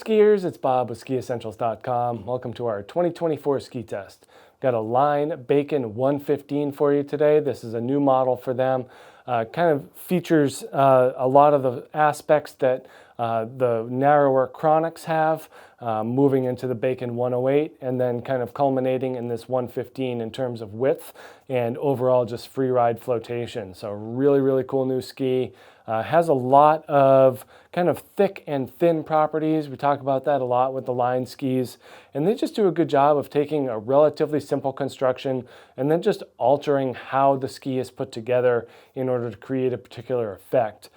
skiers, it's Bob with SkiEssentials.com. Welcome to our 2024 ski test. Got a Line Bacon 115 for you today. This is a new model for them. Kind of features a lot of the aspects that the narrower Chronics have, moving into the Bacon 108 and then kind of culminating in this 115 in terms of width and overall just free ride flotation. So really cool new ski. Has a lot of kind of thick and thin properties. We talk about that a lot with the Line skis, and they just do a good job of taking a relatively simple construction and then just altering how the ski is put together in order to create a particular effect.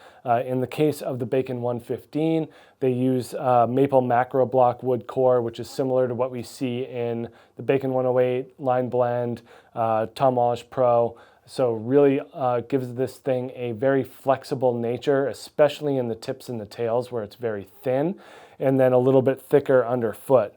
In the case of the Bacon 115, they use maple macro block wood core, which is similar to what we see in the Bacon 108, Line Blend, Tom Wallisch Pro. So really gives this thing a very flexible nature, especially in the tips and the tails where it's very thin, and then a little bit thicker underfoot.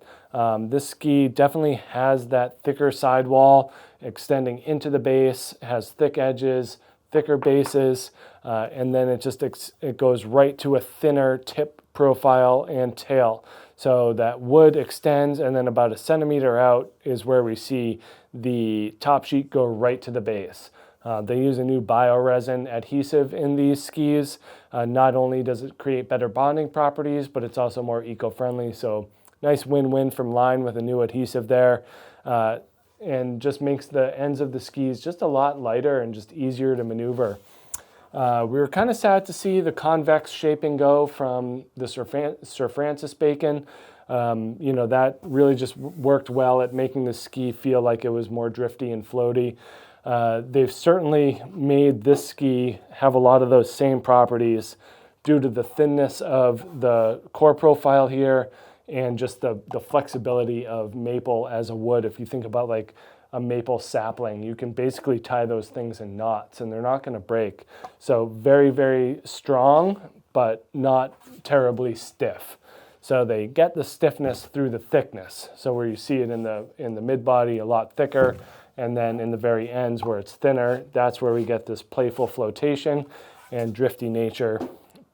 This ski definitely has that thicker sidewall extending into the base, has thick edges, thicker bases, and then it goes right to a thinner tip profile and tail. So that wood extends, and then about a centimeter out is where we see the top sheet go right to the base. They use a new bioresin adhesive in these skis. Not only does it create better bonding properties, but it's also more eco-friendly. So nice win-win from Line with a new adhesive there. And just makes the ends of the skis just a lot lighter and just easier to maneuver. We were kind of sad to see the convex shaping go from the Sir Francis Bacon. That really just worked well at making the ski feel like it was more drifty and floaty. They've certainly made this ski have a lot of those same properties due to the thinness of the core profile here and just the flexibility of maple as a wood. If you think about like a maple sapling, you can basically tie those things in knots and they're not going to break. So very strong, but not terribly stiff. So they get the stiffness through the thickness. So where you see it in the mid body a lot thicker, and then in the very ends where it's thinner, that's where we get this playful flotation and drifty nature.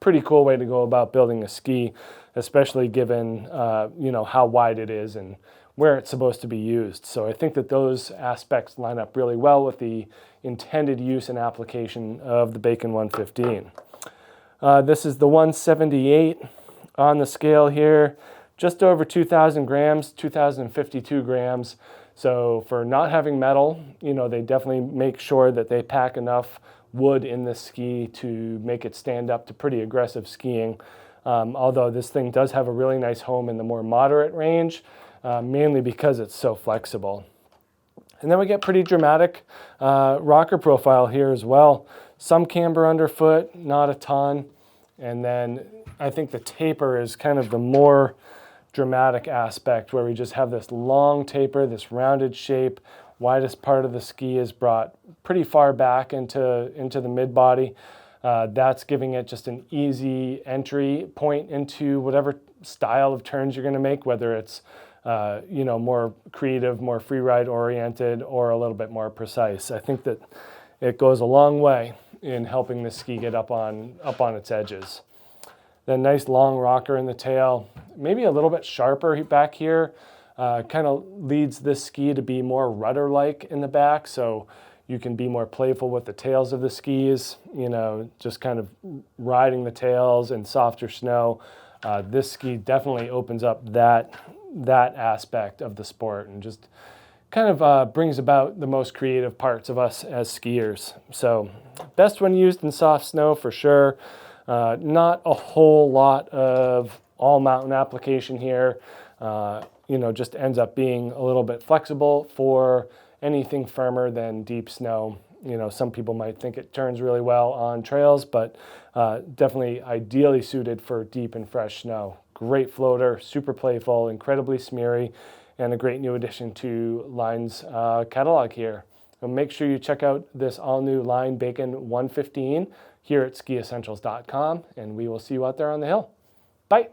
Pretty cool way to go about building a ski, especially given how wide it is and where it's supposed to be used. So I think that those aspects line up really well with the intended use and application of the Bacon 115. This is the 178 on the scale here, just over 2,000 grams, 2,052 grams. So for not having metal, they definitely make sure that they pack enough wood in this ski to make it stand up to pretty aggressive skiing. Although this thing does have a really nice home in the more moderate range, mainly because it's so flexible. And then we get pretty dramatic rocker profile here as well. Some camber underfoot, not a ton. And then I think the taper is kind of the more dramatic aspect where we just have this long taper, this rounded shape. Widest part of the ski is brought pretty far back into the mid body. That's giving it just an easy entry point into whatever style of turns you're going to make, whether it's more creative, more free ride oriented, or a little bit more precise. I think that it goes a long way in helping the ski get up on its edges. Then nice long rocker in the tail, maybe a little bit sharper back here. Kind of leads this ski to be more rudder-like in the back, so you can be more playful with the tails of the skis, just kind of riding the tails in softer snow. This ski definitely opens up that aspect of the sport and just kind of brings about the most creative parts of us as skiers. So best when used in soft snow for sure. Not a whole lot of all mountain application here. Just ends up being a little bit flexible for anything firmer than deep snow. Some people might think it turns really well on trails, but definitely ideally suited for deep and fresh snow. Great floater, super playful, incredibly smeary, and a great new addition to Line's catalog here. So make sure you check out this all-new Line Bacon 115 here at SkiEssentials.com, and we will see you out there on the hill. Bye.